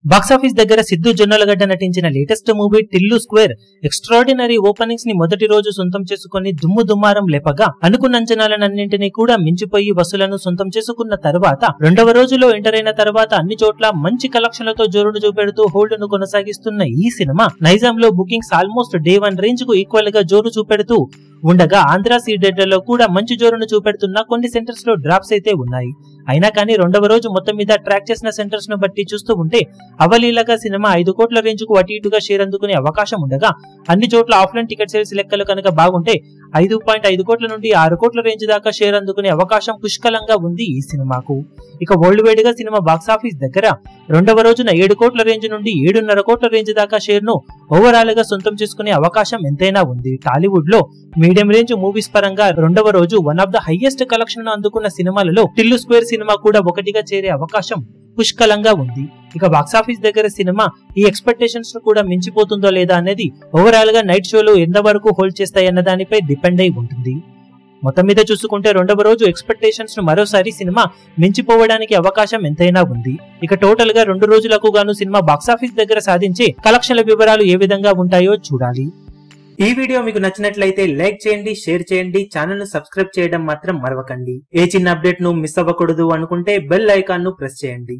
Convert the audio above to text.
Box office దగ్గర సిద్ధు జొన్నలగడ్డ నటించిన latest movie Tillu square extraordinary openings ని మొదటి రోజు సొంతం చేసుకుని దుమ్ము దుమ్మారం లేపగా అనుకున్న అంచనాలన్నింటినీ కూడా మించిపోయి వసూలను సొంతం చేసుకున్న తర్వాత రెండవ రోజులో ఎంటర్ అయిన తర్వాత అన్ని చోట్ల మంచి కలెక్షన్లతో జోరును చూపెడుతూ హోల్డ్ ను కొనసాగిస్తున్న ఈ సినిమా నైజాంలో బుకింగ్స్ ఆల్మోస్ట్ డే 1 రేంజ్ కు ఈక్వల్ గా జోరు చూపెడుతూ ఉండగా ఆంధ్ర సీడెడ్లలో కూడా మంచి జోరును చూపెడుతున్న కొన్ని సెంటర్స్ లో డ్రాప్స్ అయితే ఉన్నాయి. అయినా కానీ రెండవ రోజు మొత్తం మీద ట్రాక్ చేసిన సెంటర్స్ ను బట్టి చూస్తూ ఉంటే అవలీలగా సినిమా 5 కోట్ల రేంజ్ కు అటు ఇటుగా షేర్ అందుకునే అవకాశం ఉండగా అన్ని చోట్ల ఆఫ్లైన్ టికెట్ సేల్స్ లెక్కలు కనుక బాగుంటే 5.5 కోట్ల నుండి 6 కోట్ల రేంజ్ దాకా షేర్ అందుకునే అవకాశం పుష్కలంగా ఉంది ఈ సినిమాకు. ఇక వరల్డ్ వైడ్ గా సినిమా బాక్సాఫీస్ దగ్గర రెండవ రోజున 7 కోట్ల రేంజ్ నుండి 7.5 కోట్ల రేంజ్ దాకా షేర్ ను ఓవరాల్ గా సొంతం చేసుకునే అవకాశం ఎంతైనా ఉంది. టాలీవుడ్ లో మీడియం రేంజ్ మూవీస్ పరంగా రెండవ రోజు one of the highest collection అందుకున్న సినిమాలలో టిల్లు స్క్వేర్ సినిమా కూడా ఒకటిగా చేరే అవకాశం పుష్కలంగా ఉంది. ఇక బాక్సాఫీస్ దగ్గర సినిమా ఈ ఎక్స్పెక్టేషన్స్ ను కూడా మించిపోతుందో లేదా అనేది ఓవరాల్ గా నైట్ షోలు ఎంతవరకు హోల్డ్ చేస్తాయన్న దానిపై డిపెండ్ అయి ఉంటుంది. మొత్తం మీద చూసుకుంటే రెండవ రోజు ఎక్స్పెక్టేషన్స్ ను మరోసారి సినిమా మించిపోవడానికి అవకాశం ఎంతైనా ఉంది. ఇక టోటల్ గా 2 రోజులకు గాను సినిమా బాక్సాఫీస్ దగ్గర సాధించే కలెక్షన్ల వివరాలు ఏ విధంగా ఉంటాయో చూడాలి. ఈ వీడియో మీకు నచ్చినట్లయితే లైక్ చేయండి, షేర్ చేయండి, ఛానల్ ను సబ్స్క్రైబ్ చేయడం మాత్రం మరవకండి. ఏ చిన్న అప్డేట్ ను మిస్ అవ్వకూడదు అనుకుంటే బెల్ ఐకాన్ ను ప్రెస్ చేయండి.